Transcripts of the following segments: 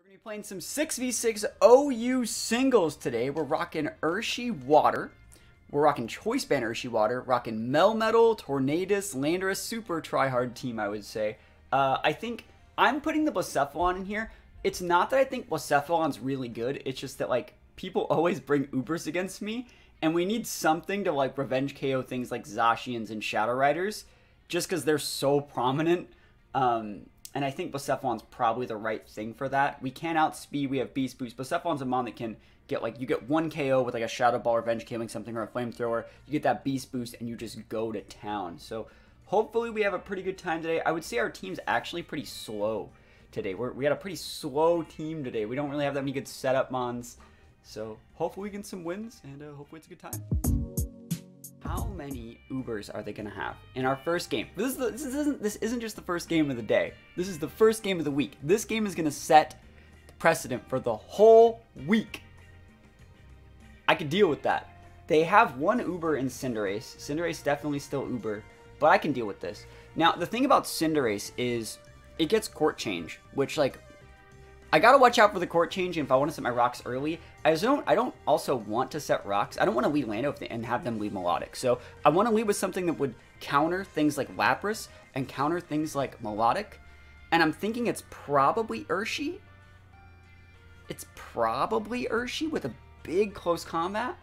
We're going to be playing some 6v6 OU singles today. We're rocking Urshi Water. We're rocking Choice Band Urshi Water. Rocking Melmetal, Tornadus, Landorus. Super tryhard team, I would say. I think I'm putting the Blacephalon in here. It's not that I think Blacephalon's really good. It's just that, like, people always bring Ubers against me. And we need something to, like, revenge KO things like Zacians and Shadow Riders. Just because they're so prominent. And I think Blacephalon's probably the right thing for that. We can outspeed, we have Beast Boost. Blacephalon's a mon that can get, like, you get one KO with, like, a Shadow Ball, Revenge KOing something, or a Flamethrower. You get that Beast Boost, and you just go to town. So, hopefully we have a pretty good time today. I would say our team's actually pretty slow today. We had a pretty slow team today. We don't really have that many good setup mons. So, hopefully we get some wins, and hopefully it's a good time. How many Ubers are they going to have in our first game? This isn't just the first game of the day. This is the first game of the week. This game is going to set precedent for the whole week. I could deal with that. They have one Uber in Cinderace. Cinderace definitely still Uber, but I can deal with this. Now, the thing about Cinderace is it gets court change, which, like, I gotta watch out for the court change, and if I want to set my rocks early, I don't also want to set rocks. I don't want to lead Lando and have them lead Melodic. So I want to lead with something that would counter things like Lapras and counter things like Melodic. And I'm thinking it's probably Urshi. It's probably Urshi with a big close combat.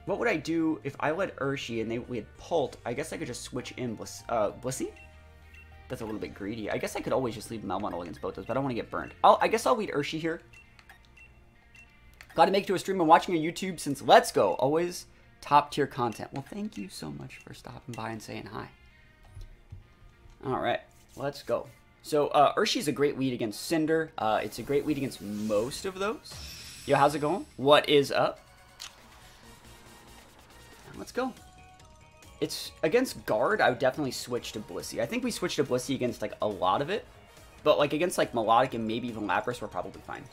What would I do if I led Urshi and we had Pult? I guess I could just switch in Blissey. That's a little bit greedy. I guess I could always just leave Melmetal against both those, but I don't want to get burned. I guess I'll lead Urshi here. Glad to make it to a stream and watching on YouTube since Let's Go. Always top tier content. Well, thank you so much for stopping by and saying hi. Alright, let's go. So, Urshi's a great lead against Cinder. It's a great lead against most of those. Yo, how's it going? What is up? Let's go. It's against Guard, I would definitely switch to Blissey. I think we switched to Blissey against, like, a lot of it. But, like, against, like, Melodic and maybe even Lapras, we're probably fine.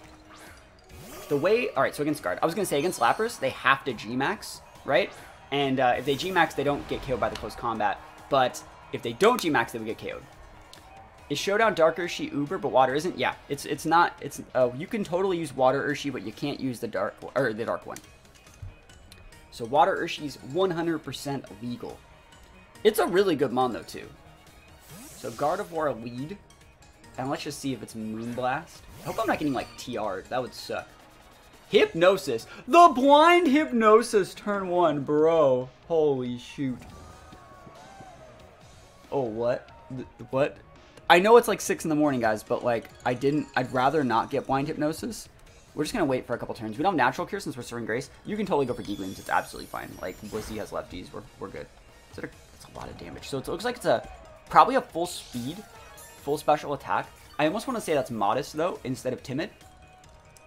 The way... Alright, so against Guard. I was going to say, against Lapras, they have to G-Max, right? And if they G-Max, they don't get KO'd by the close combat. But if they don't G-Max, they would get KO'd. Is Showdown Dark Urshi Uber, but Water isn't? Yeah, it's not... you can totally use Water Urshi, but you can't use the Dark one. So Water Urshi's 100% legal. It's a really good mon, though, too. So Gardevoir lead. And let's just see if it's Moonblast. I hope I'm not getting, like, TR'd. That would suck. Hypnosis. The blind Hypnosis turn 1, bro. Holy shoot. Oh, what? What? I know it's, like, 6 in the morning, guys, but, like, I'd rather not get blind Hypnosis. We're just going to wait for a couple turns. We don't have Natural Cure since we're Serene Grace. You can totally go for Geegleams. It's absolutely fine. Like, Blissey has lefties. We're good. That's a lot of damage. So it looks like it's probably a full speed, full special attack. I almost want to say that's Modest, though, instead of Timid,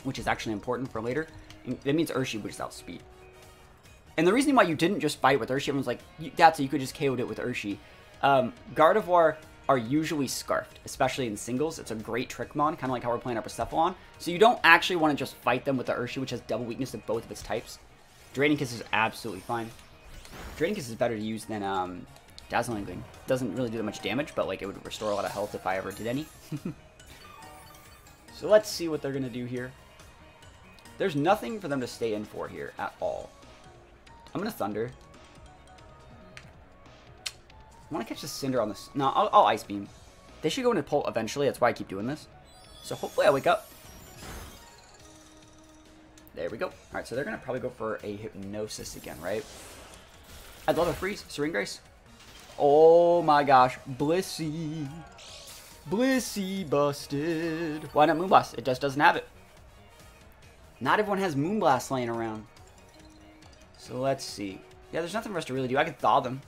which is actually important for later. And that means Urshi would just outspeed. And the reason why you didn't just fight with Urshi, everyone's like, that's you could just KO'd it with Urshi. Gardevoir are usually Scarfed, especially in singles. It's a great trick mon, kind of like how we're playing our Blacephalon. So you don't actually want to just fight them with the Urshi, which has double weakness to both of its types. Draining Kiss is absolutely fine. Draining Kiss is better to use than Dazzling Gleam. Doesn't really do that much damage, but like it would restore a lot of health if I ever did any. So let's see what they're going to do here. There's nothing for them to stay in for here at all. I'm going to Thunder. I want to catch the Cinder on this. No, I'll Ice Beam. They should go into Pult eventually. That's why I keep doing this. So hopefully I wake up. There we go. Alright, so they're going to probably go for a Hypnosis again, right? I'd love a Freeze. Serene Grace. Oh my gosh. Blissey. Blissey busted. Why not Moonblast? It just doesn't have it. Not everyone has Moonblast laying around. So let's see. Yeah, there's nothing for us to really do. I could Thaw them.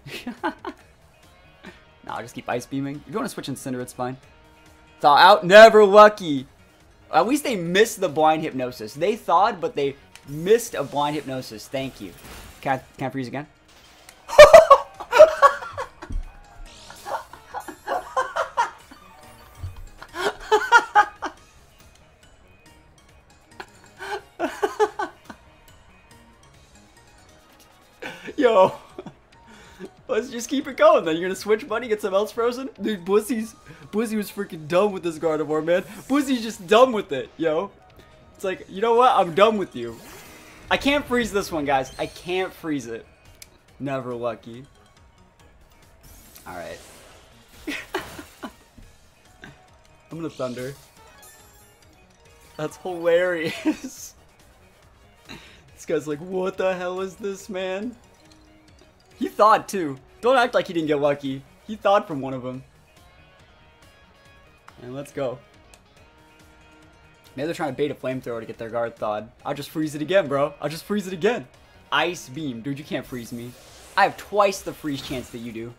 No, I'll just keep Ice Beaming. If you want to switch in Cinder, it's fine. Thaw out. Never lucky. At least they missed the blind Hypnosis. They thawed, but they missed a blind Hypnosis. Thank you. Can I freeze again? Yo. Let's just keep it going then. You're going to switch, buddy? Get some else frozen? Dude, Blissey's Blizzy was freaking done with this Gardevoir, man. Blizzy's just done with it, yo. It's like, you know what? I'm done with you. I can't freeze this one, guys. I can't freeze it. Never lucky. Alright. I'm gonna Thunder. That's hilarious. This guy's like, what the hell is this, man? He thawed, too. Don't act like he didn't get lucky. He thawed from one of them. And let's go. Maybe they're trying to bait a flamethrower to get their guard thawed. I'll just freeze it again, bro. I'll just freeze it again. Ice Beam. Dude, you can't freeze me. I have twice the freeze chance that you do.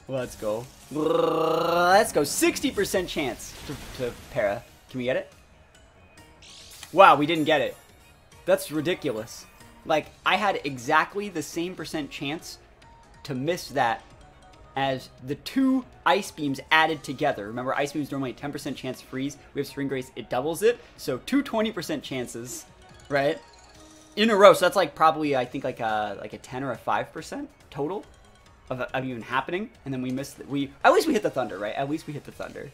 Let's go. Let's go. 60% chance to para. Can we get it? Wow, we didn't get it. That's ridiculous. Like, I had exactly the same percent chance to miss that as the 2 Ice Beams added together. Remember, Ice Beams normally 10% chance to freeze. We have Spring Grace, it doubles it. So 2 20% chances, right? In a row. So that's like probably, I think, like a 10 or a 5% total of even happening. And then we missed at least we hit the Thunder, right? At least we hit the Thunder.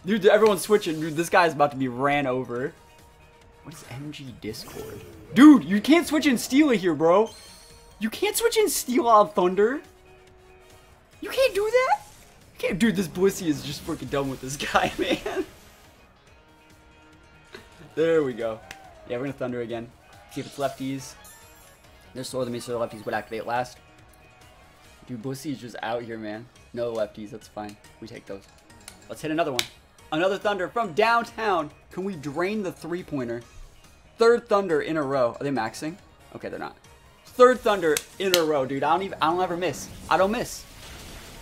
Dude, everyone's switching. Dude, this guy's about to be ran over. What is MG Discord? Dude, you can't switch in Steela here, bro. You can't switch in Steela on Thunder. You can't do that? You can't. Dude, this Blissey is just freaking done with this guy, man. There we go. Yeah, we're gonna Thunder again. See if it's lefties. There's slower than me, so the lefties would activate last. Dude, Blissey is just out here, man. No lefties, that's fine. We take those. Let's hit another one. Another Thunder from downtown. Can we drain the 3-pointer? 3rd Thunder in a row. Are they maxing? Okay, they're not. 3rd Thunder in a row, dude. I don't ever miss. I don't miss.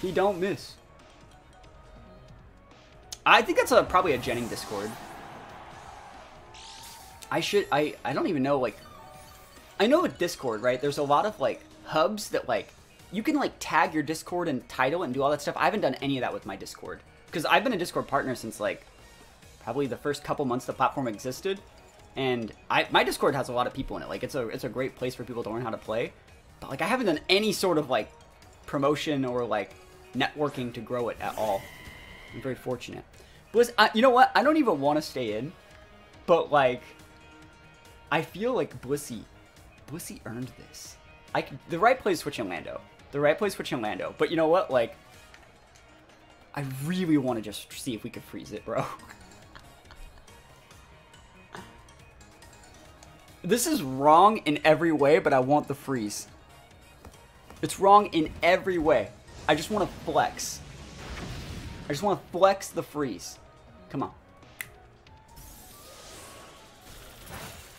He don't miss. I think that's probably a Jenning Discord. I don't even know, like, I know with Discord, right? There's a lot of, like, hubs that, like, you can, like, tag your Discord and title and do all that stuff. I haven't done any of that with my Discord. Because I've been a Discord partner since, like, probably the first couple months the platform existed. And my Discord has a lot of people in it. Like, it's a great place for people to learn how to play. But, like, I haven't done any sort of, like, promotion or, like, networking to grow it at all. I'm very fortunate. But you know what? I don't even want to stay in. But, like, I feel like Blissey earned this. The right play is switching Lando. The right play is switching Lando. But you know what? Like, I really want to just see if we could freeze it, bro. This is wrong in every way, but I want the freeze. It's wrong in every way. I just want to flex. I just want to flex the freeze. Come on.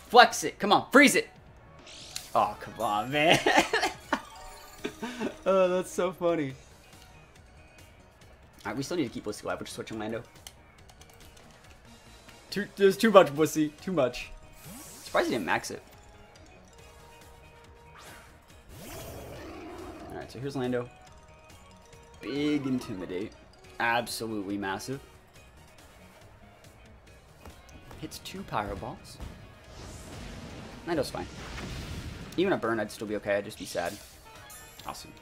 Flex it. Come on. Freeze it. Oh, come on, man. Oh, that's so funny. Alright, we still need to keep Blissey alive. We're just switching Lando. There's too much Blissey. Too much. Surprised he didn't max it. Alright, so here's Lando. Big Intimidate. Absolutely massive. Hits 2 Pyro Balls. Lando's fine. Even a burn, I'd still be okay. I'd just be sad. Awesome.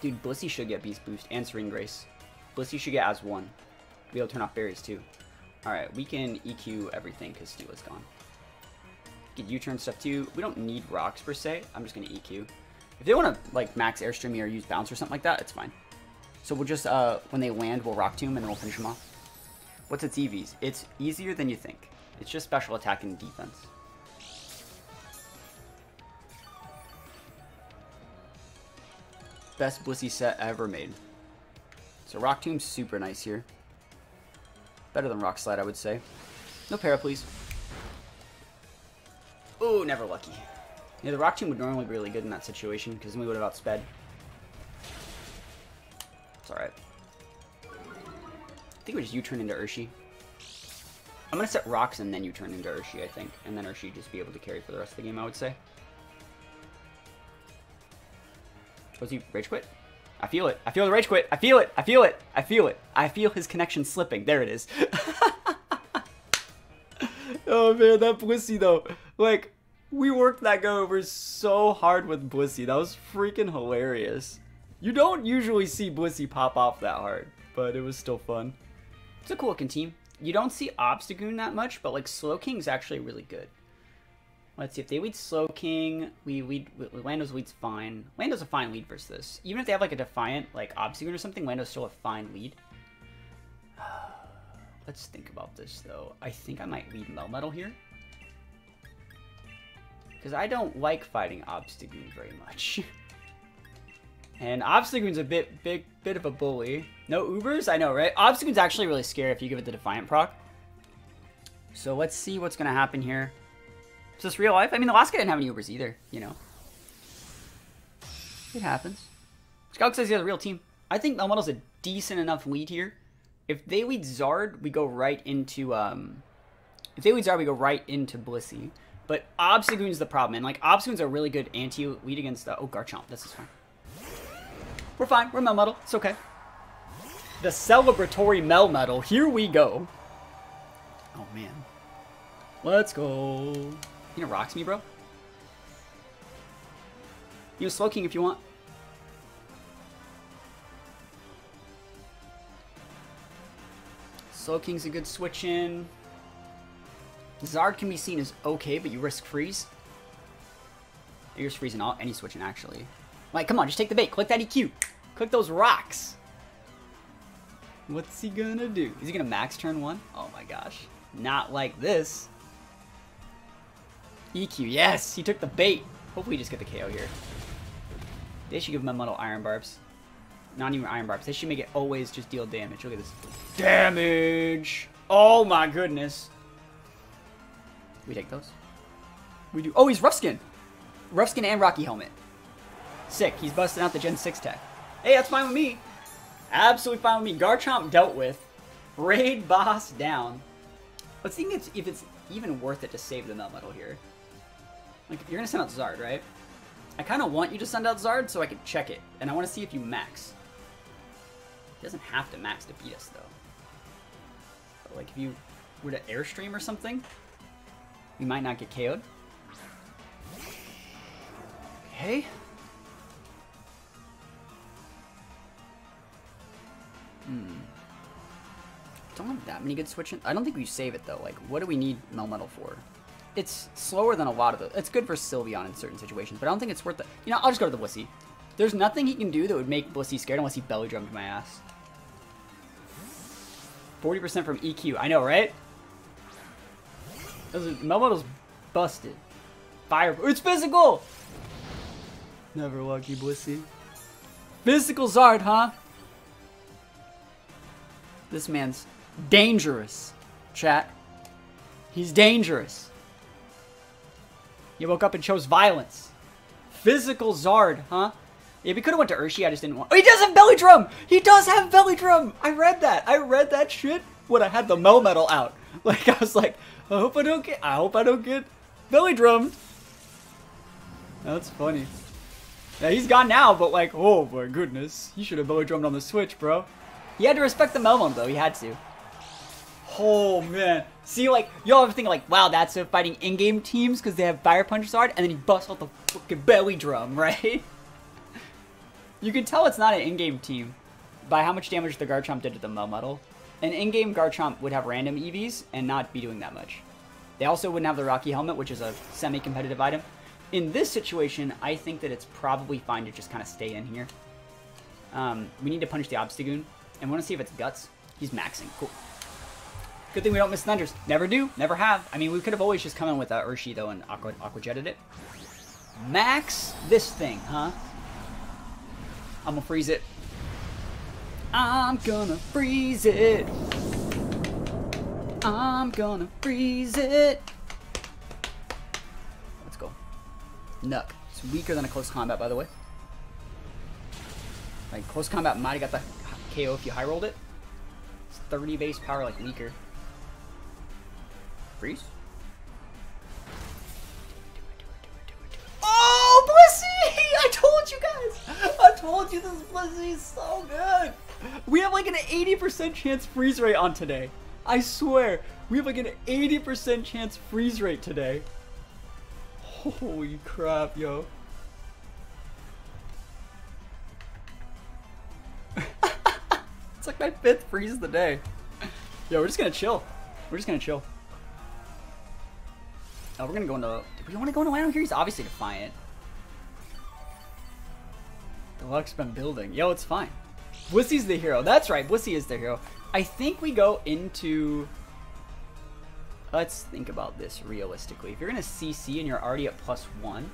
Dude, Blissey should get Beast Boost and Serene Grace. Blissey should get as 1. Be able to turn off berries too. Alright, we can EQ everything because Steela's gone. Get U-turn stuff too. We don't need rocks per se. I'm just going to EQ. If they want to like max Airstream me or use bounce or something like that, it's fine. So we'll just, when they land, we'll Rock Tomb and then we'll finish them off. What's its EVs? It's easier than you think. It's just special attack and defense. Best Blissey set ever made. So Rock Tomb's super nice here. Better than Rock Slide, I would say. No para, please. Ooh, never lucky. Yeah, the Rock Tomb would normally be really good in that situation, because then we would have outsped. It's alright. I think we just U-turn into Urshi. I'm going to set rocks and then U-turn into Urshi, I think. And then Urshi just be able to carry for the rest of the game, I would say. Was he rage quit? I feel it. I feel the rage quit. I feel it. I feel it. I feel it. I feel his connection slipping. There it is. Oh man, that Blissey though. Like, we worked that guy over so hard with Blissey. That was freaking hilarious. You don't usually see Blissey pop off that hard, but it was still fun. It's a cool looking team. You don't see Obstagoon that much, but like Slowking's actually really good. Let's see, if they lead Slowking, we lead, Lando's lead's fine. Lando's a fine lead versus this. Even if they have like a Defiant, like Obstagoon or something, Lando's still a fine lead. Let's think about this though. I think I might lead Melmetal here. Because I don't like fighting Obstagoon very much. And Obstagoon's a bit of a bully. No Ubers? I know, right? Obstagoon's actually really scary if you give it the Defiant proc. So let's see what's going to happen here. Is this real life? I mean, the last guy didn't have any Ubers either, you know. It happens. Scout says he has a real team. I think Melmetal's a decent enough lead here. If they lead Zard, we go right into Blissey. But Obstagoon's the problem, and like Obstagoon's a really good anti-lead against oh, Garchomp. This is fine. We're fine. We're Melmetal. It's okay. The celebratory Melmetal. Here we go. Oh man. Let's go. You know, rocks me, bro. You know, Slowking if you want. Slowking's a good switch in. Zard can be seen as okay, but you risk freeze. You risk freeze in any switch in, actually. Like, come on, just take the bait. Click that EQ. Click those rocks. What's he gonna do? Is he gonna max turn 1? Oh my gosh. Not like this. EQ, yes! He took the bait. Hopefully we just get the KO here. They should give Melmetal Iron Barbs. Not even Iron Barbs. They should make it always just deal damage. Look at this. Damage! Oh my goodness. We take those. We do. Oh, he's Rough Skin. Rough Skin and Rocky Helmet. Sick. He's busting out the Gen 6 tech. Hey, that's fine with me. Absolutely fine with me. Garchomp dealt with. Raid boss down. Let's see if it's even worth it to save the Melmetal here. Like, you're going to send out Zard, right? I kind of want you to send out Zard so I can check it. And I want to see if you max. He doesn't have to max to beat us, though. But, like, if you were to Airstream or something, we might not get KO'd. Okay. Don't have that many good switching. I don't think we save it, though. Like, what do we need Melmetal for? It's slower than a lot of the... It's good for Sylveon in certain situations, but I don't think it's worth it. You know, I'll just go to the Blissey. There's nothing he can do that would make Blissey scared unless he belly drummed my ass. 40% from EQ. I know, right? Melmetal's busted. Fire... It's physical! Never lucky, Blissey. Physical Zard, huh? This man's dangerous, chat. He's dangerous. He woke up and chose violence. Physical Zard, huh? Yeah, we could have went to Urshi, I just didn't want... Oh, he does have Belly Drum! He does have Belly Drum! I read that. I read that shit when I had the Melmetal out. Like, I was like, I hope I don't get Belly Drummed. That's funny. Yeah, he's gone now, but like, oh my goodness. He should have Belly Drummed on the Switch, bro. He had to respect the Melmetal, though. He had to. Oh, man. See, like, y'all ever think, like, wow, that's so fighting in-game teams because they have Fire Punch Zard, and then he busts out the fucking belly drum, right? You can tell it's not an in-game team by how much damage the Garchomp did to the Melmetal. An in-game Garchomp would have random EVs and not be doing that much. They also wouldn't have the Rocky Helmet, which is a semi-competitive item. In this situation, I think that it's probably fine to just kind of stay in here. We need to punish the Obstagoon. And we want to see if it's Guts. He's maxing. Cool. Good thing we don't miss Thunders. Never do. Never have. I mean, we could have always just come in with Urshi, though, and Aqua Jetted it. Max this thing, huh? I'm gonna freeze it. I'm gonna freeze it. I'm gonna freeze it. Let's go. Nuck. It's weaker than a close combat, by the way. Like, close combat might have got the KO if you high rolled it. It's 30 base power, like weaker. Freeze. Oh, Blissey! I told you guys! I told you this Blissey is so good! We have like an 80% chance freeze rate on today. I swear. We have like an 80% chance freeze rate today. Holy crap, yo. like my 5th freeze of the day. Yo, we're just gonna chill. We're just gonna chill. Oh, we're gonna go into... Do we want to go into land here? He's obviously Defiant. The luck's been building. Yo, it's fine. Blissy's the hero. That's right, Blissey is the hero. I think we go into... Let's think about this realistically. If you're gonna CC and you're already at +1...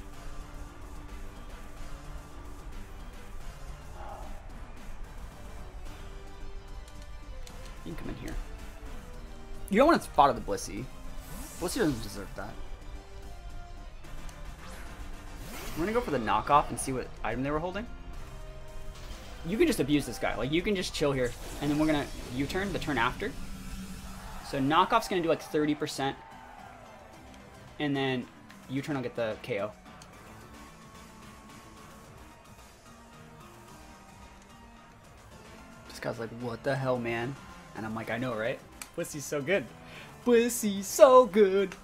You can come in here. You don't want to spot of the Blissey. Blissey doesn't deserve that. We're gonna go for the knockoff and see what item they were holding. You can just abuse this guy. Like, you can just chill here. And then we're gonna U-turn the turn after. So knockoff's gonna do like 30%. And then U-turn will get the KO. This guy's like, what the hell, man? And I'm like, I know, right? Blissey's so good. Blissey's so good.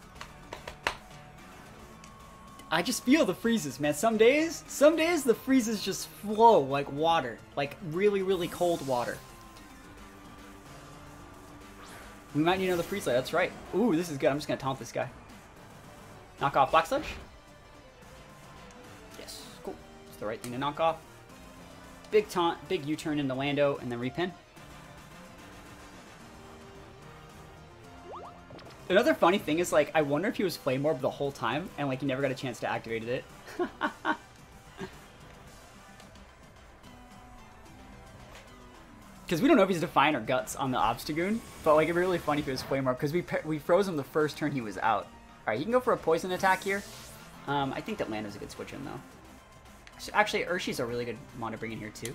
I just feel the freezes, man. Some days the freezes just flow like water. Like really, really cold water. We might need another freeze light, that's right. Ooh, this is good. I'm just gonna taunt this guy. Knock off Black Sludge? Yes, cool. It's the right thing to knock off. Big taunt, big U-turn into Lando, and then repin. Another funny thing is, like, I wonder if he was Flame Orb the whole time, and, like, he never got a chance to activate it. Because we don't know if he's Defiant or Guts on the Obstagoon, but, like, it'd be really funny if it was Flame Orb, because we froze him the first turn he was out. Alright, he can go for a Poison attack here. I think that Lando's a good switch in, though. So, actually, Urshi's a really good mon to bring in here, too.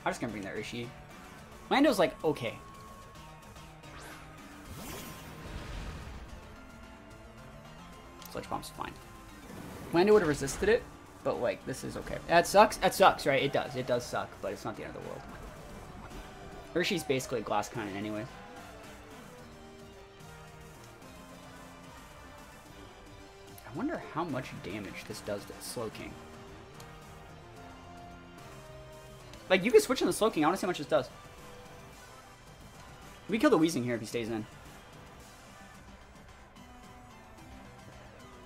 I'm just gonna bring the Urshi. Lando's, like, okay. Sludge Bomb's fine. Lando would have resisted it, but like, this is okay. That sucks. That sucks, right? It does. It does suck, but it's not the end of the world. Urshi's basically a glass cannon anyway. I wonder how much damage this does to Slowking. Like, you can switch in the Slowking. I want to see how much this does. We kill the Weezing here if he stays in.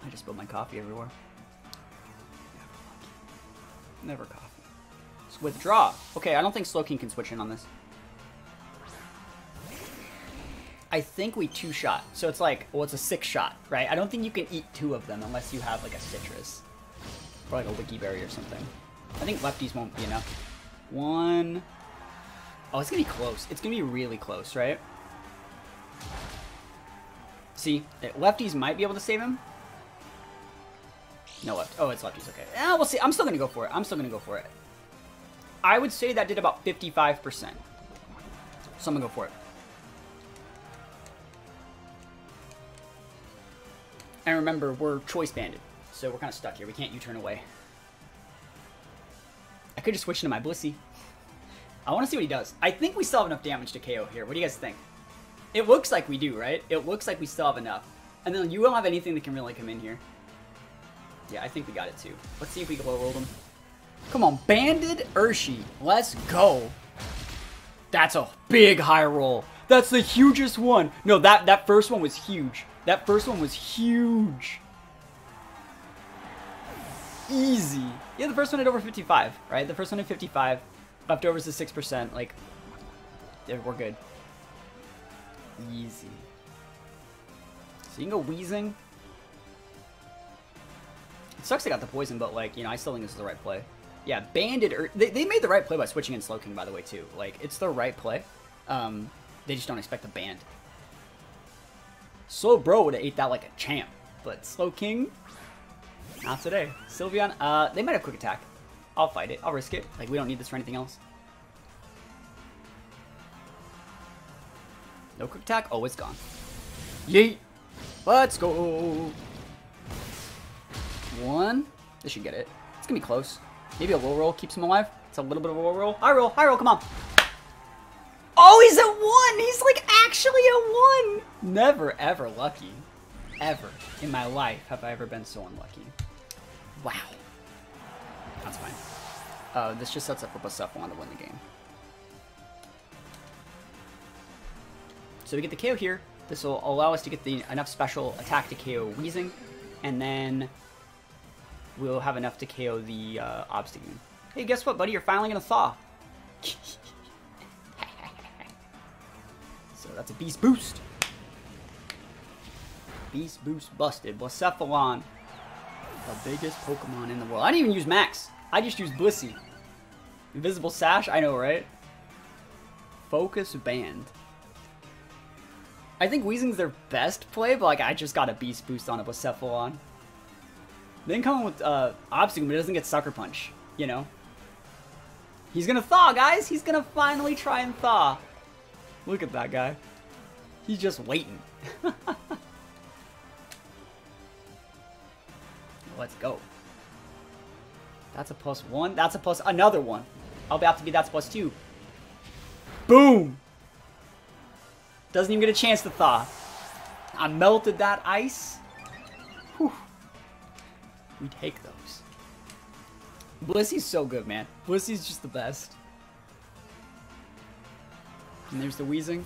I just spilled my coffee everywhere. Never coffee. Let's withdraw. Okay, I don't think Slowking can switch in on this. I think we 2-shot. So it's like, well, it's a 6-shot, right? I don't think you can eat 2 of them unless you have like a Citrus. Or like a Wiki Berry or something. I think lefties won't be enough. 1. Oh, it's gonna be close. It's gonna be really close, right? See, lefties might be able to save him. No left. Oh, it's lefties. Okay. We'll see. I'm still going to go for it. I'm still going to go for it. I would say that did about 55%. So I'm going to go for it. And remember, we're choice banded. So we're kind of stuck here. We can't U-turn away. I could just switch into my Blissey. I want to see what he does. I think we still have enough damage to KO here. What do you guys think? It looks like we do, right? It looks like we still have enough. And then you don't have anything that can really come in here. Yeah, I think we got it too. Let's see if we can low roll them. Come on, Banded Urshi. Let's go. That's a big high roll. That's the hugest one. No, that first one was huge. That first one was huge. Easy. Yeah, the first one hit over 55, right? The first one hit 55. Leftovers is 6%. Like, yeah, we're good. Easy. So you can go Weezing. It sucks they got the poison, but, like, you know, I still think this is the right play. Yeah, Banded... They made the right play by switching in Slowking, by the way, too. Like, it's the right play. They just don't expect a band. Slow Bro would have ate that like a champ. But Slowking... Not today. Sylveon... they might have Quick Attack. I'll fight it. I'll risk it. Like, we don't need this for anything else. No Quick Attack? Oh, it's gone. Yeet! Let's go! 1. This should get it. It's gonna be close. Maybe a low roll keeps him alive. It's a little bit of a low roll. High roll, come on. Oh, he's at 1. He's like actually at 1. Never ever lucky. Ever in my life have I ever been so unlucky. Wow. That's fine. This just sets up for Bussef to win the game. So we get the KO here. This will allow us to get enough special attack to KO Weezing, and then we'll have enough to KO the Obstagoon. Hey, guess what, buddy? You're finally gonna thaw. So that's a Beast Boost. Beast Boost busted. Blacephalon, the biggest Pokemon in the world. I didn't even use Max. I just used Blissey. Invisible Sash? I know, right? Focus Band. I think Weezing's their best play, but like I just got a Beast Boost on a Blacephalon. Then coming with Obstacle, but it doesn't get Sucker Punch, you know? He's gonna thaw, guys! He's gonna finally try and thaw. Look at that guy. He's just waiting. Let's go. That's a +1. That's a plus another one. I'll be have to be that's +2. Boom! Doesn't even get a chance to thaw. I melted that ice. Whew. We take those. Blissey's so good, man. Blissey's just the best. And there's the Weezing.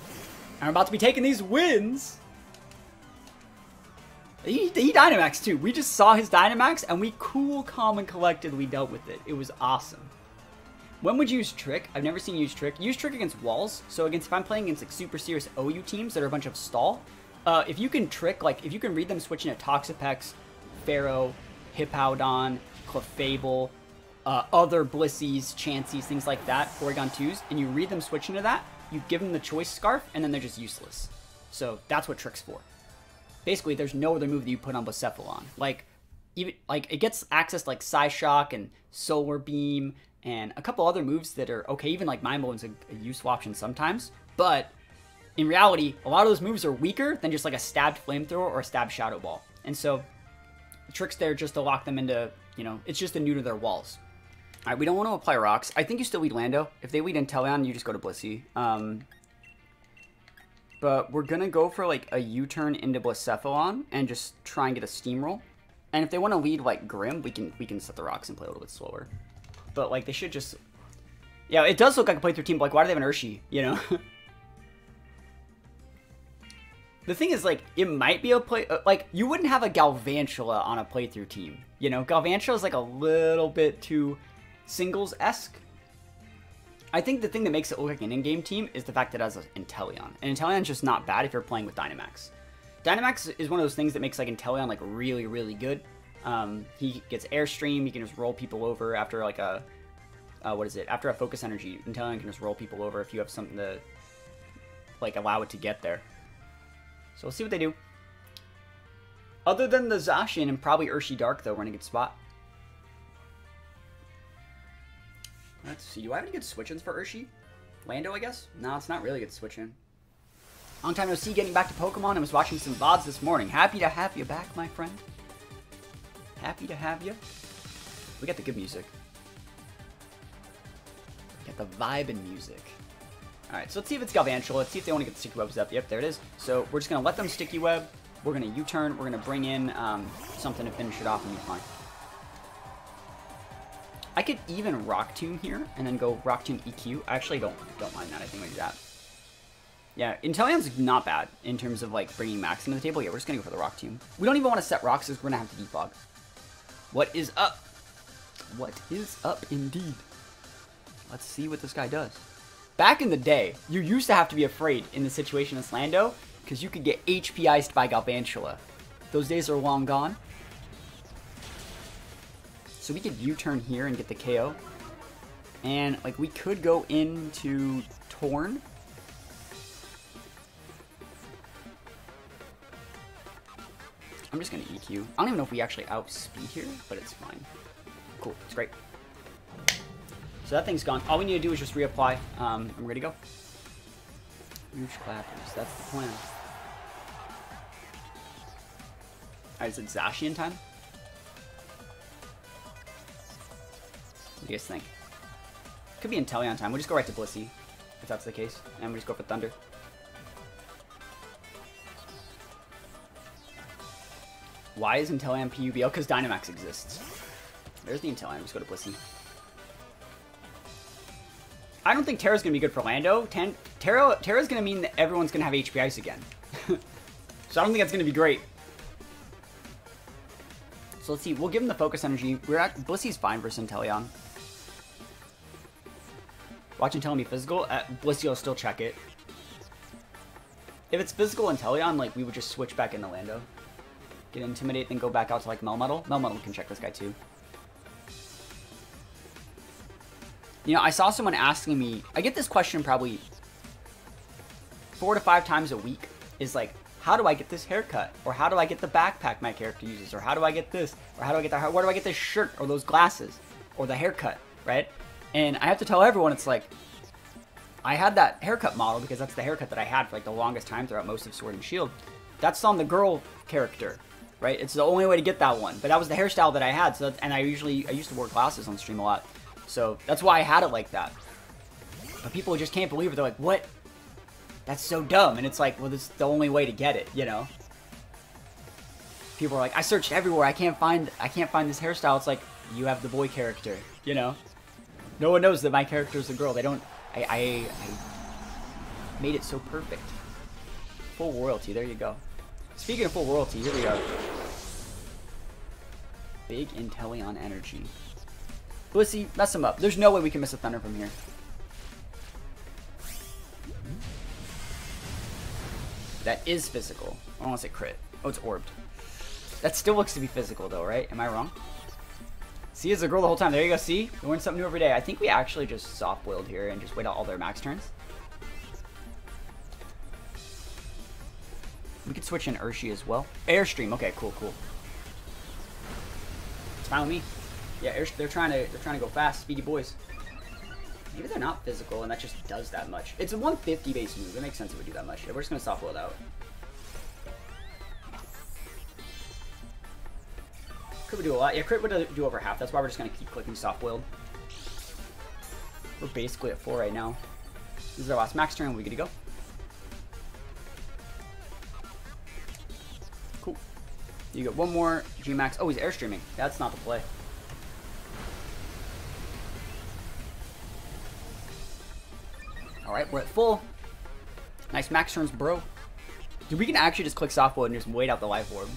I'm about to be taking these wins. He Dynamax too. We just saw his Dynamax and we cool, calm, and collectedly dealt with it. It was awesome. When would you use Trick? I've never seen you use Trick. Use Trick against walls. So if I'm playing against like super serious OU teams that are a bunch of stall, if you can Trick, like if you can read them switching at Toxapex, Pharaoh, Hippowdon, Clefable, other Blisseys, Chanseys, things like that, Porygon 2s, and you read them switching to that, you give them the Choice Scarf, and then they're just useless. So that's what Trick's for. Basically, there's no other move that you put on Blacephalon. Like, even like it gets access to like Psyshock and Solar Beam and a couple other moves that are okay. Even like Mind Blowing's a useful option sometimes. But in reality, a lot of those moves are weaker than just like a stabbed Flamethrower or a stabbed Shadow Ball. And so the Trick's there just to lock them into, you know, it's just to neuter their walls. All right, we don't want to apply rocks. I think you still lead Lando. If they lead Inteleon, you just go to Blissey. But we're going to go for, like, a U-turn into Blacephalon and just try and get a Steamroll. And if they want to lead, like, Grim, we can set the rocks and play a little bit slower. But, like, they should just... Yeah, it does look like a playthrough team, but, like, why do they have an Urshi, you know? The thing is, like, it might be a play... like, you wouldn't have a Galvantula on a playthrough team, you know? Galvantula is, like, a little bit too singles-esque. I think the thing that makes it look like an in-game team is the fact that it has an Inteleon. And Inteleon's just not bad if you're playing with Dynamax. Dynamax is one of those things that makes like Inteleon like really, really good. He gets Airstream, he can just roll people over after like a... what is it? After a Focus Energy, Inteleon can just roll people over if you have something to like allow it to get there. So we'll see what they do. Other than the Zacian and probably Urshi Dark though, we're in a good spot. Let's see, do I have any good switch-ins for Urshi? Lando, I guess? No, it's not really good switch-in. Long time no see, getting back to Pokemon. I was watching some VODs this morning. Happy to have you back, my friend. Happy to have you. We got the good music. We got the vibin' music. Alright, so let's see if it's Galvantula. Let's see if they want to get the Sticky Webs up. Yep, there it is. So we're just going to let them Sticky Web. We're going to U-turn. We're going to bring in something to finish it off and be fine. I could even Rock Tomb here and then go Rock Tomb EQ. I actually don't mind that. I think we do that. Yeah, Inteleon's not bad in terms of like bringing Max into the table. Yeah, we're just gonna go for the Rock Tomb. We don't even want to set rocks because we're gonna have to defog. What is up? What is up indeed? Let's see what this guy does. Back in the day, you used to have to be afraid in the situation as Lando because you could get HP iced by Galvantula. Those days are long gone. So we could U-turn here and get the KO. And, like, we could go into Torn. I'm just going to EQ. I don't even know if we actually outspeed here, but it's fine. Cool. It's great. So that thing's gone. All we need to do is just reapply. And we're ready to go. Huge clappers. That's the plan. Alright, is it Zacian time? What do you guys think? Could be Inteleon time. We'll just go right to Blissey, if that's the case. And we just go for Thunder. Why is Inteleon PUBL? Because Dynamax exists. There's the Inteleon. Just go to Blissey. I don't think Terra's going to be good for Lando. Terra's going to mean that everyone's going to have HP Ice again. So I don't think that's going to be great. So let's see. We'll give him the Focus Energy. Blissy's fine versus Inteleon. Watching telling me physical. Blissey will still check it. If it's physical Inteleon, like, we would just switch back into Lando. Get Intimidate, then go back out to, like, Melmetal. Melmetal can check this guy, too. You know, I saw someone asking me... I get this question probably 4 to 5 times a week. Is like, how do I get this haircut? Or how do I get the backpack my character uses? Or how do I get this? Or how do I get that? Where do I get this shirt? Or those glasses? Or the haircut, right? And I have to tell everyone, it's like... I had that haircut model because that's the haircut that I had for like the longest time throughout most of Sword and Shield. That's on the girl character, right? It's the only way to get that one. But that was the hairstyle that I had. So and I used to wear glasses on stream a lot. So that's why I had it like that. But people just can't believe it. They're like, what? That's so dumb. And it's like, well, this is the only way to get it, you know? People are like, I searched everywhere. I can't find this hairstyle. It's like, you have the boy character, you know? No one knows that my character is the girl. They don't... I made it so perfect. Full royalty, there you go. Speaking of full royalty, here we are. Big Inteleon energy. Blissey, mess him up. There's no way we can miss a Thunder from here. That is physical. I don't want to say crit. Oh, it's orbed. That still looks to be physical though, right? Am I wrong? See, is a girl the whole time. There you go, see? We learn something new every day. I think we actually just soft-boiled here and just wait out all their max turns. We could switch in Urshi as well. Airstream, okay, cool, cool. It's fine with me. Yeah, they're trying to go fast, speedy boys. Maybe they're not physical and that just does that much. It's a 150 base move. It makes sense it would do that much. Yeah, we're just gonna soft-boil it out. Crit would do a lot. Yeah, crit would do over half. That's why we're just going to keep clicking soft-boiled. We're basically at 4 right now. This is our last max turn. We good to go. Cool. You got one more G-Max. Oh, he's airstreaming. That's not the play. Alright, we're at full. Nice max turns, bro. Dude, we can actually just click soft-boiled and just wait out the life orb.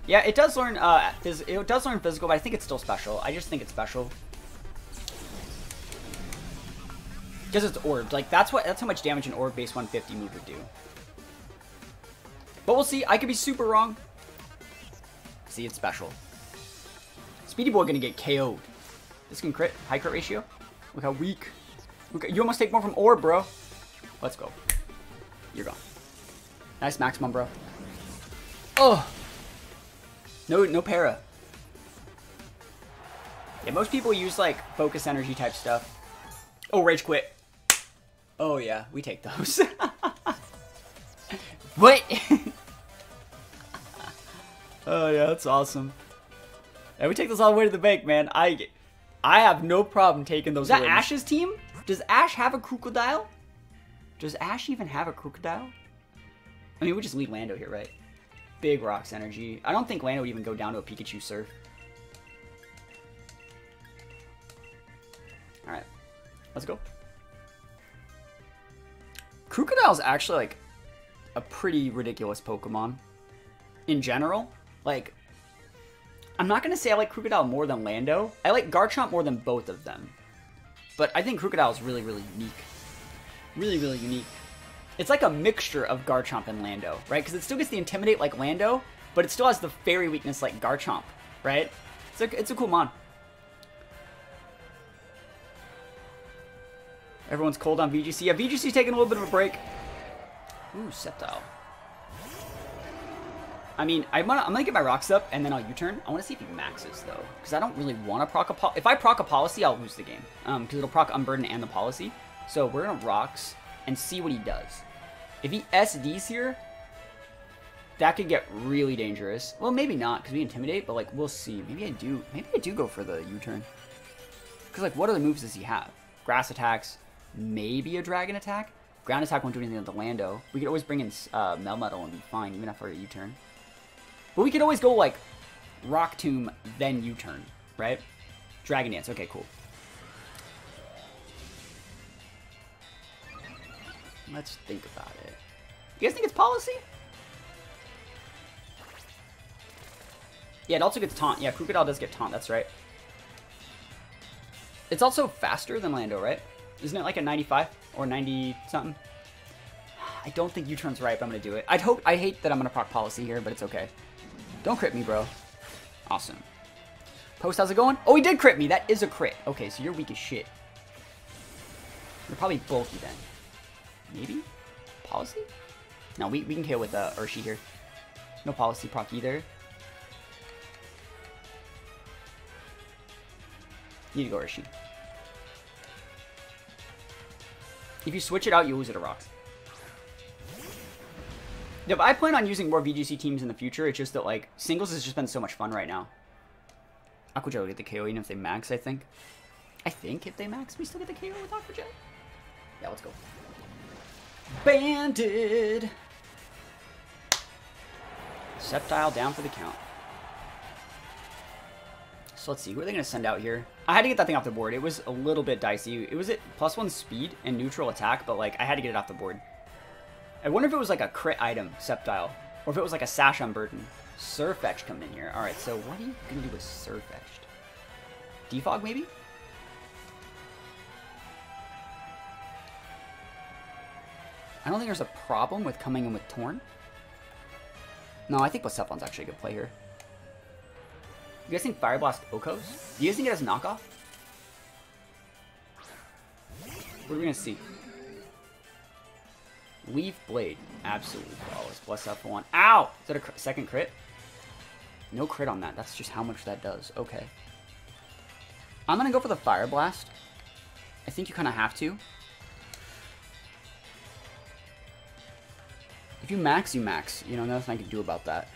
Yeah, it does learn physical, but I think it's still special. I just think it's special. Because it's orbed. Like that's how much damage an orb base 150 move would do. But we'll see. I could be super wrong. See, it's special. Speedy Boy gonna get KO'd. This can crit. High crit ratio. Look how weak. Look, you almost take more from orb, bro. Let's go. You're gone. Nice maximum, bro. Oh. No para. Yeah, most people use like focus energy type stuff. Oh, rage quit. Oh yeah, we take those. What? Oh yeah, that's awesome. Yeah, we take those all the way to the bank, man. I have no problem taking those. Is that wins. Ash's team? Does Ash have a crocodile? Does Ash even have a crocodile? I mean, we just leave Lando here, right? Big Rocks energy. I don't think Lando would even go down to a Pikachu Surf. Alright. Let's go. Crocodile is actually, like, a pretty ridiculous Pokemon. In general. Like, I'm not going to say I like Crocodile more than Lando. I like Garchomp more than both of them. But I think Crocodile is really, really unique. Really, really unique. It's like a mixture of Garchomp and Lando, right? Because it still gets the Intimidate like Lando, but it still has the Fairy weakness like Garchomp, right? It's a cool mon. Everyone's cold on VGC. Yeah, VGC's taking a little bit of a break. Ooh, Sceptile. I mean, I'm gonna get my rocks up, and then I'll U-turn. I want to see if he maxes, though. Because I don't really want to proc a policy. If I proc a policy, I'll lose the game. Because it'll proc Unburden and the policy. So we're gonna rocks and see what he does. If he SDs here, that could get really dangerous. Well, maybe not, because we Intimidate, but, like, we'll see. Maybe I do go for the U-turn. Because, like, what other moves does he have? Grass attacks, maybe a Dragon attack. Ground attack won't do anything to Lando. We could always bring in Melmetal and be fine, even after a U-turn. But we could always go, like, Rock Tomb, then U-turn, right? Dragon Dance. Okay, cool. Let's think about it. You guys think it's policy? Yeah, it also gets taunt. Yeah, Crocodile does get taunt. That's right. It's also faster than Lando, right? Isn't it like a 95 or 90 something? I don't think U-turn's right, but I'm gonna do it. I hate that I'm gonna proc policy here, but it's okay. Don't crit me, bro. Awesome. Post, how's it going? Oh, he did crit me. That is a crit. Okay, so you're weak as shit. You're probably bulky then. Maybe? Policy? No, we can KO with Urshi here. No policy proc either. Need to go Urshi. If you switch it out, you lose it to rocks. Yeah, but I plan on using more VGC teams in the future. It's just that, like, singles has just been so much fun right now. Aqua Jet will get the KO even if they max, I think. I think if they max, we still get the KO with Aqua Jet. Yeah, let's go. Banded! Sceptile down for the count. So let's see, who are they going to send out here? I had to get that thing off the board. It was a little bit dicey. It was at +1 speed and neutral attack, but like I had to get it off the board. I wonder if it was like a crit item, Sceptile, or if it was like a Sash on Burden. Surfetched coming in here. Alright, so what are you going to do with Surfetched? Defog maybe? I don't think there's a problem with coming in with Torn. No, I think Blacephalon's actually a good play here. You guys think Fire Blast Okos? Do you guys think it has knockoff? What are we gonna see? Leaf Blade. Absolutely flawless. Blacephalon. Ow! Is that a second crit? No crit on that. That's just how much that does. Okay. I'm gonna go for the Fire Blast. I think you kind of have to. If you max, you max. You know, nothing I can do about that.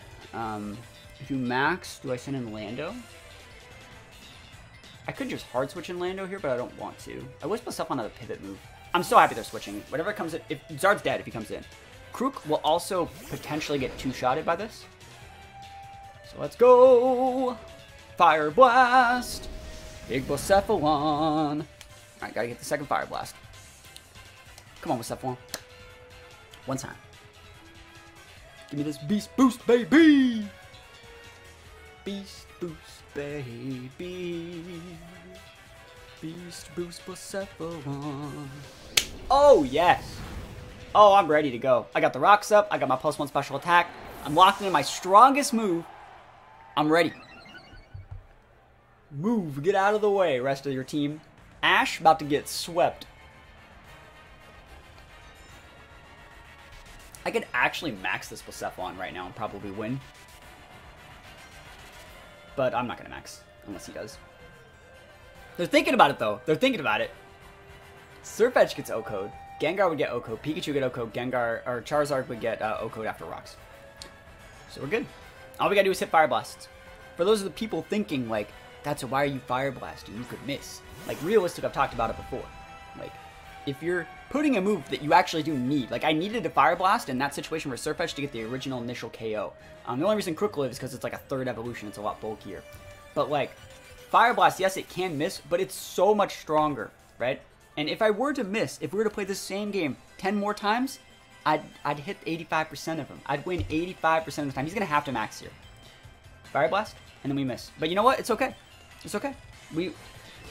If you max, do I send in Lando? I could just hard switch in Lando here, but I don't want to. I wish myself on a pivot move. I'm so happy they're switching. Whatever comes in, if Zard's dead if he comes in. Krook will also potentially get two-shotted by this. So let's go! Fire Blast! Big Blacephalon! Alright, gotta get the second Fire Blast. Come on, Blacephalon. One time. Give me this Beast Boost, baby! Beast Boost, baby. Beast Boost, Blacephalon. Oh, yes. Oh, I'm ready to go. I got the rocks up. I got my +1 special attack. I'm locked into my strongest move. I'm ready. Move. Get out of the way, rest of your team. Ash about to get swept. I could actually max this Blacephalon right now and probably win. But I'm not going to max, unless he does. They're thinking about it, though. They're thinking about it. Surfetch gets O-Code. Gengar would get O-Code. Pikachu would get O-Code. Gengar, or Charizard would get O-Code after Rocks. So we're good. All we got to do is hit Fire Blasts. For those of the people thinking, like, that's why are you Fire Blasting? You could miss. Like, realistic, I've talked about it before. Like, if you're putting a move that you actually do need, like I needed a Fire Blast in that situation for Surfetch to get the original initial KO. The only reason Crook lives is because it's like a third evolution, it's a lot bulkier. But like, Fire Blast, yes it can miss, but it's so much stronger, right? And if I were to miss, if we were to play the same game 10 more times, I'd hit 85% of them. I'd win 85% of the time. He's going to have to max here. Fire Blast, and then we miss. But you know what? It's okay. It's okay.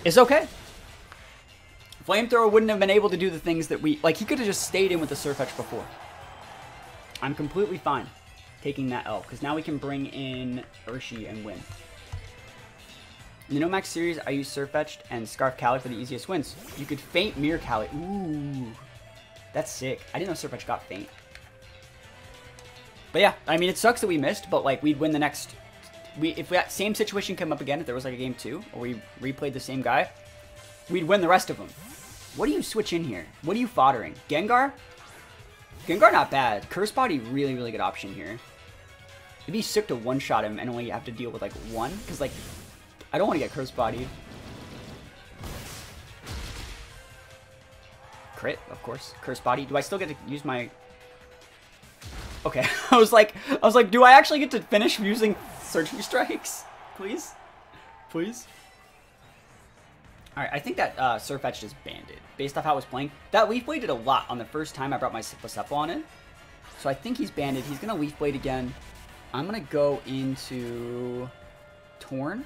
It's okay. Flamethrower wouldn't have been able to do the things that we... Like, he could have just stayed in with the Surfetch before. I'm completely fine taking that L, because now we can bring in Urshi and win. In the Nomax series, I use Surfetched and Scarf Cali for the easiest wins. You could feint Mirror Cali. Ooh. That's sick. I didn't know Surfetch got feint. But yeah, I mean, it sucks that we missed, but like, we'd win the next... If that same situation came up again, if there was like a game 2, or we replayed the same guy, we'd win the rest of them. What do you switch in here? What are you foddering? Gengar? Gengar not bad. Curse Body, really, really good option here. It'd be sick to one-shot him and only have to deal with like one, because like, I don't want to get Curse Body. Crit, of course. Curse Body. Do I still get to use my... Okay, I was like, do I actually get to finish using Surgery Strikes? Please? Please? Alright, I think that Surf Etched is banded. Based off how I was playing. That Leaf Blade did a lot on the first time I brought my THATSAplusONE in. So I think he's banded. He's going to Leaf Blade again. I'm going to go into Torn.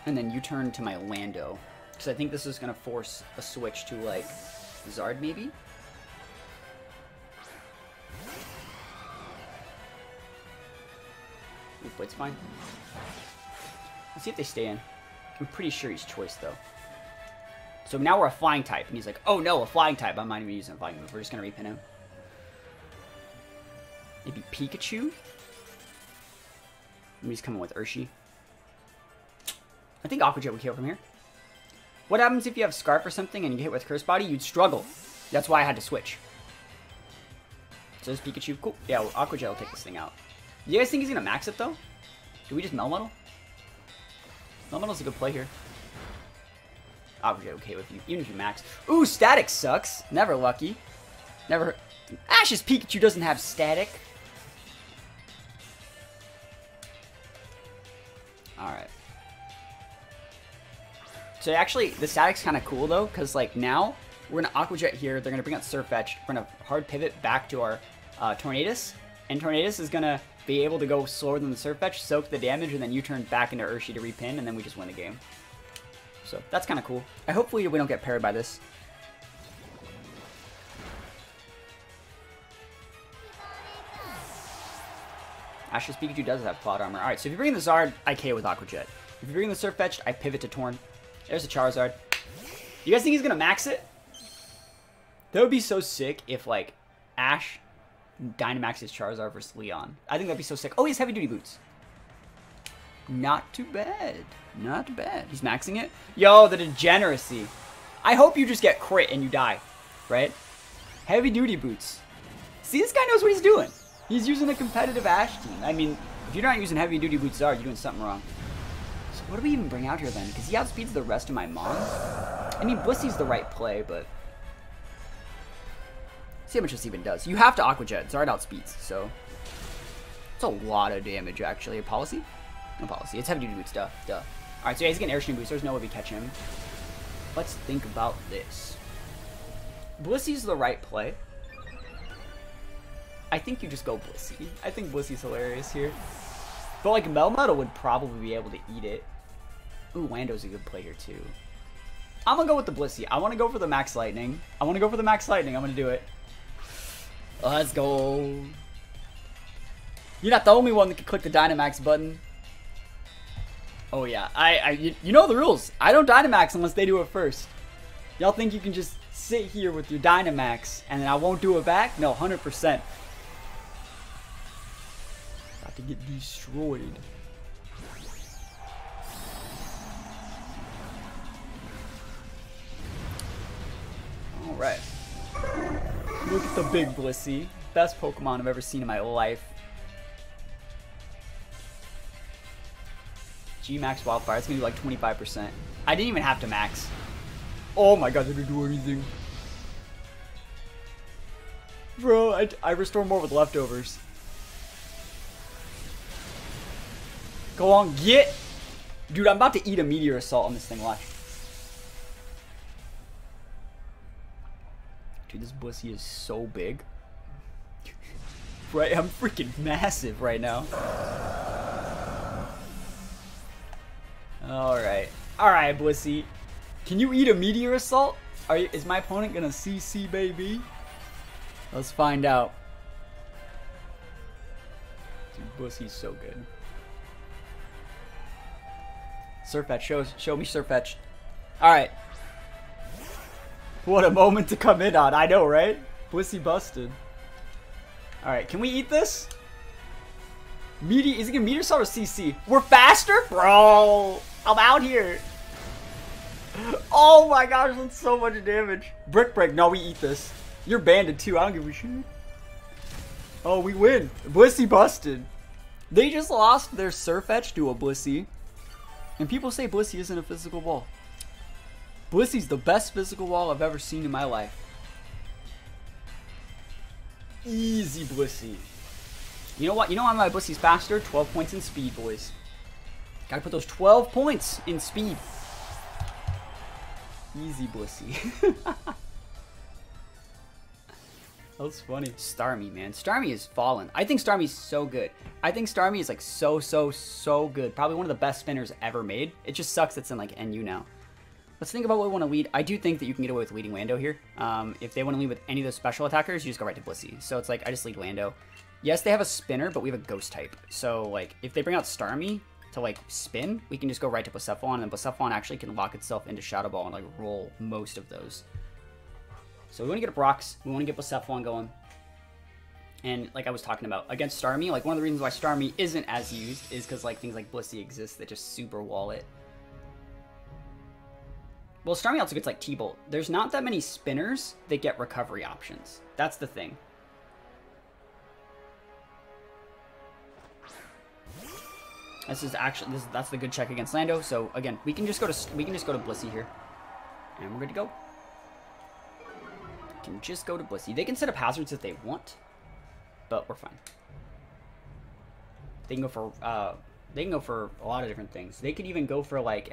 And then U-turn to my Lando. Because I think this is going to force a switch to, like, Zard, maybe? Leaf Blade's fine. Let's see if they stay in. I'm pretty sure he's choice, though. So now we're a flying type. And he's like, oh no, a flying type. I'm not even using a flying move. We're just going to repin him. Maybe Pikachu? Maybe he's coming with Urshi. I think Aqua Jet would kill from here. What happens if you have Scarf or something and you get hit with Curse Body? You'd struggle. That's why I had to switch. So this Pikachu, cool. Yeah, well, Aqua Jet will take this thing out. You guys think he's going to max it, though? Do we just Melmetal? Melmetal's a good play here. Aqua Jet okay with you, even if you max. Ooh, Static sucks. Never lucky. Never. Ash's Pikachu doesn't have Static. Alright. So actually, the Static's kind of cool, though, because, like, now we're going to Aqua Jet here. They're going to bring out Surf Etched. We're going to hard pivot back to our Tornadus. And Tornadus is going to be able to go slower than the Surf Etched, soak the damage, and then U-turn back into Urshi to repin, and then we just win the game. So that's kind of cool. Hopefully we don't get parried by this. Ash's Pikachu does have plot armor. Alright, so if you bring in the Zard, I KO with Aqua Jet. If you bring in the Surf Etched, I pivot to Torn. There's a Charizard. You guys think he's going to max it? That would be so sick if, like, Ash Dynamaxes Charizard versus Leon. I think that'd be so sick. Oh, he has Heavy Duty Boots. Not too bad. Not bad. He's maxing it. Yo, the degeneracy. I hope you just get crit and you die. Right? Heavy Duty Boots. See, this guy knows what he's doing. He's using a competitive Ash team. I mean, if you're not using Heavy Duty Boots Zard, you're doing something wrong. So what do we even bring out here then? Because he outspeeds the rest of my mons. I mean, Blissey's the right play, but... see how much this even does. You have to Aqua Jet. Zard outspeeds, so... it's a lot of damage, actually. A policy? No policy. It's Heavy Duty Boots. Duh. Alright, so yeah, he's getting Air Stream Boost. There's no way we catch him. Let's think about this. Blissey's the right play. I think you just go Blissey. I think Blissey's hilarious here. But, like, Melmetal would probably be able to eat it. Ooh, Lando's a good play here, too. I'm gonna go with the Blissey. I want to go for the Max Lightning. I'm gonna do it. Let's go. You're not the only one that can click the Dynamax button. Oh, yeah. You know the rules. I don't Dynamax unless they do it first. Y'all think you can just sit here with your Dynamax and then I won't do it back? No, 100%. About to get destroyed. Alright. Look at the big Blissey. Best Pokemon I've ever seen in my life. G-Max Wildfire. It's going to be like 25%. I didn't even have to max. Oh my god, they didn't do anything. Bro, I restore more with leftovers. Go on, get! Dude, I'm about to eat a Meteor Assault on this thing, watch. Dude, this Blissey is so big. Right, I'm freaking massive right now. Alright. Alright, Blissey. Can you eat a Meteor Assault? Is my opponent gonna CC, baby? Let's find out. Dude, Blissey's so good. Surf Etch, show me Surf Etch. Alright. What a moment to come in on. I know, right? Blissey busted. Alright, can we eat this? Is it gonna Meteor Assault or CC? We're faster? Bro! I'm out here. Oh my gosh, that's so much damage. Brick Break. No, we eat this. You're banded too. I don't give a shit. Oh, we win. Blissey busted. They just lost their Surf Etch to a Blissey. And people say Blissey isn't a physical wall. Blissey's the best physical wall I've ever seen in my life. Easy Blissey. You know what? You know why my Blissey's faster? 12 points in speed, boys. Gotta put those 12 points in speed. Easy, Blissey. That was funny. Starmie, man. Starmie is fallen. I think Starmie's so good. I think Starmie is like so good. Probably one of the best spinners ever made. It just sucks it's in like NU now. Let's think about what we want to lead. I do think that you can get away with leading Lando here. If they want to lead with any of those special attackers, you just go right to Blissey. So it's like, I just lead Lando. Yes, they have a spinner, but we have a ghost type. So like, if they bring out Starmie to like spin, we can just go right to Blacephalon, and then Blacephalon actually can lock itself into Shadow Ball and like roll most of those. So we want to get up rocks. We want to get Blacephalon going. And like I was talking about, against Starmie, like one of the reasons why Starmie isn't as used is because like things like Blissey exist that just super wall it. Well, Starmie also gets like T-Bolt. There's not that many spinners that get recovery options. That's the thing. This is actually that's the good check against Lando. So again, we can just go to Blissey here, and we're good to go. Can just go to Blissey. They can set up hazards if they want, but we're fine. They can go for a lot of different things. They could even go for like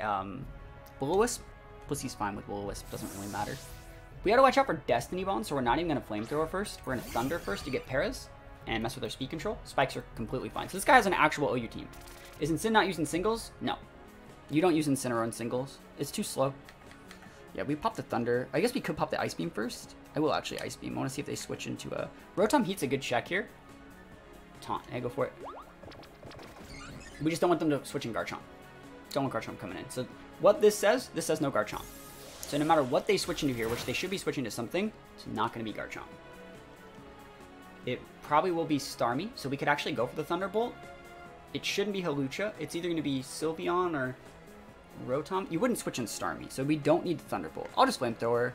Will-O-Wisp. Blissey's fine with Will-O-Wisp. Doesn't really matter. We gotta watch out for Destiny Bond, so we're not even gonna Flamethrower first. We're gonna Thunder first to get Paras and mess with their speed control. Spikes are completely fine. So this guy has an actual OU team. Is Incin not using singles? No. You don't use Incineroar in singles. It's too slow. Yeah, we popped the Thunder. I guess we could pop the Ice Beam first. I will actually Ice Beam. I want to see if they switch into a... Rotom Heat's a good check here. Taunt. Hey, go for it. We just don't want them to switch in Garchomp. Don't want Garchomp coming in. So what this says no Garchomp. So no matter what they switch into here, which they should be switching to something, it's not going to be Garchomp. It probably will be Starmie, so we could actually go for the Thunderbolt. It shouldn't be Hawlucha. It's either going to be Sylveon or Rotom. You wouldn't switch in Starmie, so we don't need the Thunderbolt. I'll just Flamethrower.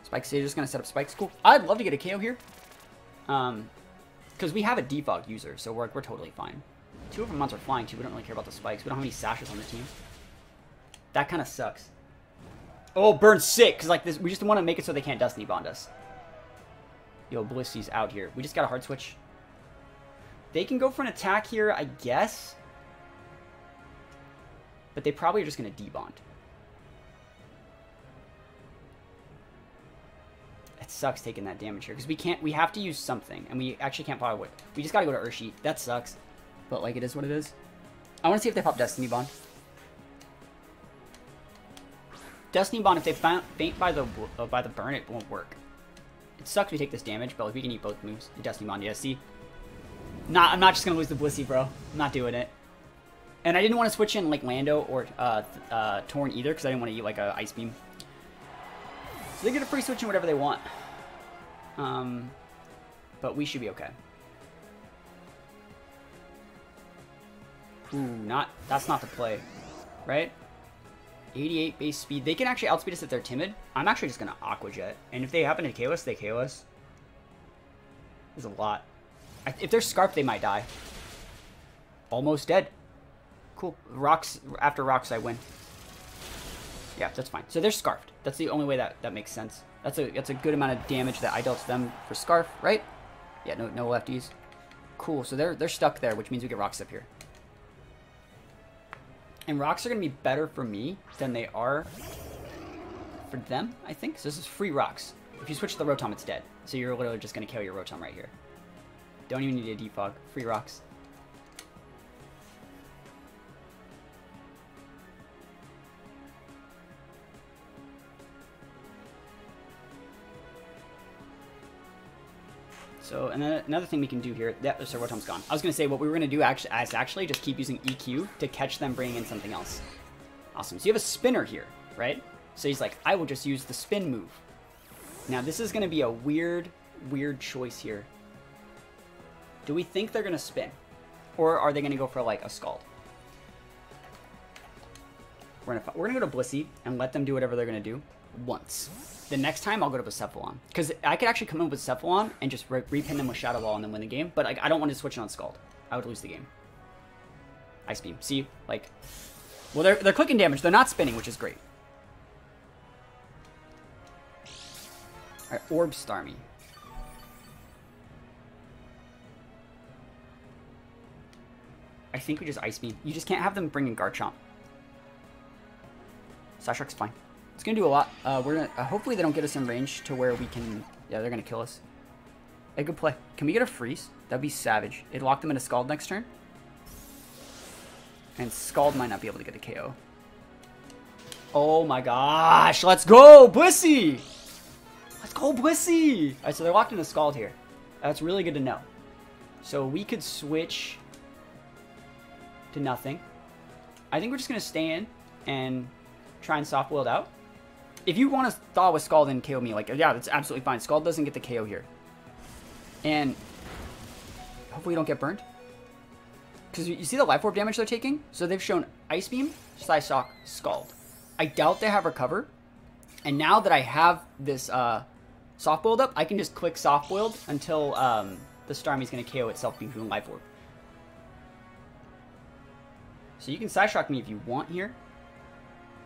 Spike Sage is going to set up spikes. Cool. I'd love to get a KO here. Because we have a Defog user, so we're totally fine. Two of our mons are flying too. We don't really care about the spikes. We don't have any sashes on the team. That kind of sucks. Oh, burn sick. Because like this, we just want to make it so they can't Destiny Bond us. Yo, Blissey's out here. We just got a hard switch. They can go for an attack here, I guess. But they probably are just going to debond. It sucks taking that damage here. Because we have to use something. And we actually can't pop it. We just got to go to Urshi. That sucks. But like, it is what it is. I want to see if they pop Destiny Bond. Destiny Bond, if they faint by the burn, it won't work. It sucks we take this damage, but like, we can eat both moves. Destiny Bond, yeah, see? I'm not just going to lose the Blissey, bro. I'm not doing it. And I didn't want to switch in like Lando or Torn either, because I didn't want to eat like a Ice Beam. So they get a free switch in whatever they want. But we should be okay. Ooh, that's not the play, right? 88 base speed. They can actually outspeed us if they're timid. I'm actually just going to Aqua Jet. And if they happen to KO us, they KO us. There's a lot. If they're Scarf, they might die. Almost dead. Cool. Rocks. After rocks, I win. Yeah, that's fine. So they're Scarfed. That's the only way that makes sense. That's a good amount of damage that I dealt to them for Scarf, right? Yeah, no lefties. Cool. So they're stuck there, which means we get rocks up here. And rocks are going to be better for me than they are for them, I think. So this is free rocks. If you switch to the Rotom, it's dead. So you're literally just going to kill your Rotom right here. Don't even need a defog. Free rocks. So, and then another thing we can do here, so Rotom's gone. I was going to say what we were going to do is actually just keep using EQ to catch them bringing in something else. Awesome. So you have a spinner here, right? So he's like, I will just use the spin move. Now this is going to be a weird choice here. Do we think they're going to spin? Or are they going to go for like a Scald? We're going to go to Blissey and let them do whatever they're going to do once. The next time, I'll go to Blacephalon. Because I could actually come in with Blacephalon and just repin them with Shadow Ball and then win the game. But like, I don't want to switch it on Scald. I would lose the game. Ice Beam. See? Like... Well, they're clicking damage. They're not spinning, which is great. Alright, Orb Starmie. I think we just Ice Beam. You just can't have them bring in Garchomp. Psyshock's fine. It's going to do a lot. We're gonna hopefully they don't get us in range to where we can... Yeah, they're going to kill us. A good play. Can we get a freeze? That'd be savage. It'd lock them into Scald next turn. And Scald might not be able to get a KO. Oh my gosh. Let's go, Blissey! Let's go, Blissey! Alright, so they're locked into Scald here. That's really good to know. So we could switch to nothing. I think we're just going to stay in and try and soft boiled out. If you want to thaw with Scald and KO me, like, yeah, that's absolutely fine. Scald doesn't get the KO here. And hopefully you don't get burned. Because you see the Life Orb damage they're taking? So they've shown Ice Beam, Psyshock, Scald. I doubt they have Recover. And now that I have this soft boiled up, I can just click soft boiled until the Starmie's going to KO itself being doing Life Orb. So you can Psyshock me if you want here.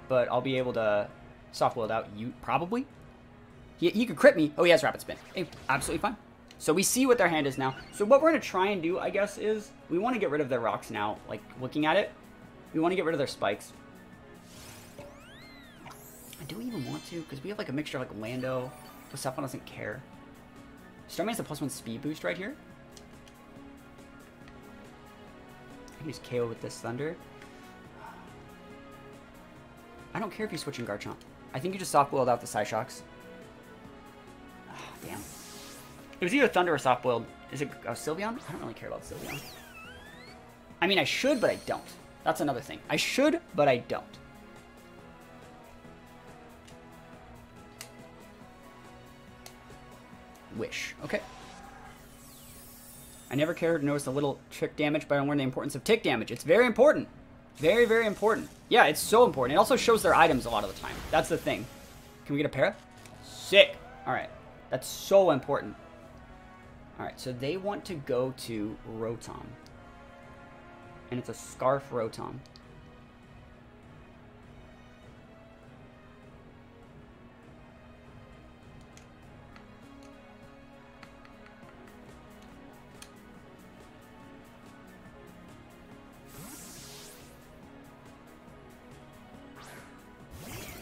But I'll be able to soft boiled out you probably. He could crit me. Oh, he has Rapid Spin. Hey, absolutely fine. So we see what their hand is now. So what we're going to try and do, I guess, is we want to get rid of their rocks now. Like, looking at it, we want to get rid of their spikes. Do we even want to? Because we have, like, a mixture of, like, Lando. Persephone doesn't care. Starmie has a +1 speed boost right here. I can just KO with this Thunder. I don't care if you're switching Garchomp. I think you just soft-boiled out the Psyshocks. Oh, damn. It was either Thunder or soft-boiled. Is it Sylveon? I don't really care about Sylveon. I mean, I should, but I don't. That's another thing. I should, but I don't. Wish. Okay. I never cared to notice the little trick damage, but I learned the importance of tick damage. It's very important. Very, very important. Yeah, it's so important. It also shows their items a lot of the time. That's the thing. Can we get a para? Sick. All right. That's so important. All right, so they want to go to Rotom. And it's a Scarf Rotom.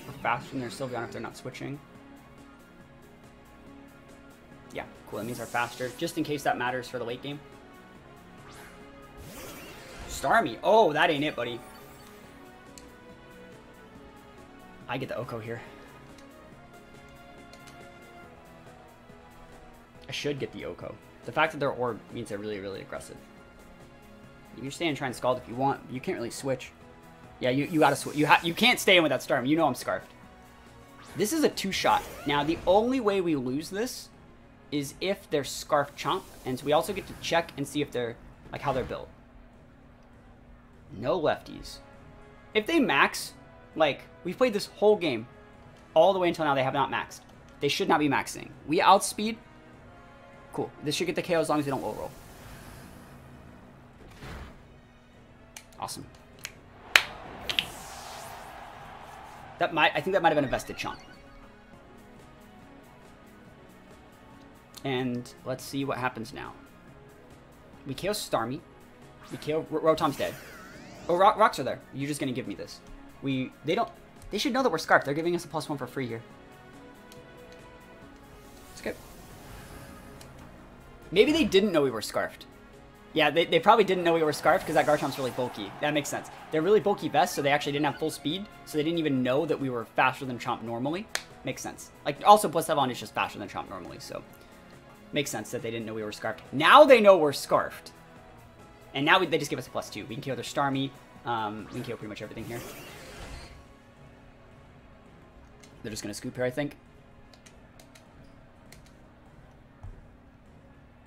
We're faster than their Sylveon if they're not switching. Yeah, cool. That means they're faster, just in case that matters for the late game. Starmie. Oh, that ain't it, buddy. I get the Oko here. I should get the Oko. The fact that they're Orb means they're really, really aggressive. You can stay and try and Scald if you want. You can't really switch. Yeah, you gotta switch. You can't stay in with that Starmie. You know I'm Scarfed. This is a 2-shot. Now, the only way we lose this is if they're Scarf Chomp, and so we also get to check and see if they're, like, how they're built. No lefties. If they max, like, we've played this whole game all the way until now, they have not maxed. They should not be maxing. We outspeed. Cool. This should get the KO as long as they don't low roll. Awesome. I think that might have been a vested Chomp. And let's see what happens now. We KO Starmie. We KO Rotom's dead. Oh, rocks are there. You're just gonna give me this. They should know that we're Scarfed. They're giving us a +1 for free here. Let's go. Maybe they didn't know we were Scarfed. Yeah, they probably didn't know we were Scarfed because that Garchomp's really bulky. That makes sense. They're really bulky vests, so they actually didn't have full speed, so they didn't even know that we were faster than Chomp normally. Makes sense. Like, also, Blissevon is just faster than Chomp normally, so makes sense that they didn't know we were Scarfed. Now they know we're Scarfed. And now they just give us a +2. We can KO their Starmie. We can KO pretty much everything here. They're just going to scoop here, I think.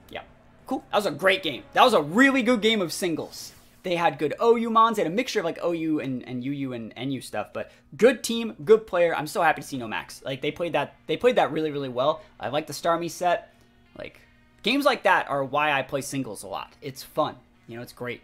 Yeah. Cool. That was a great game. That was a really good game of singles. They had good OU mons. They had a mixture of like OU and UU and NU stuff, but good team, good player. I'm so happy to see no max. Like they played that really, really well. I like the Starmie set. Like games like that are why I play singles a lot. It's fun. You know, it's great.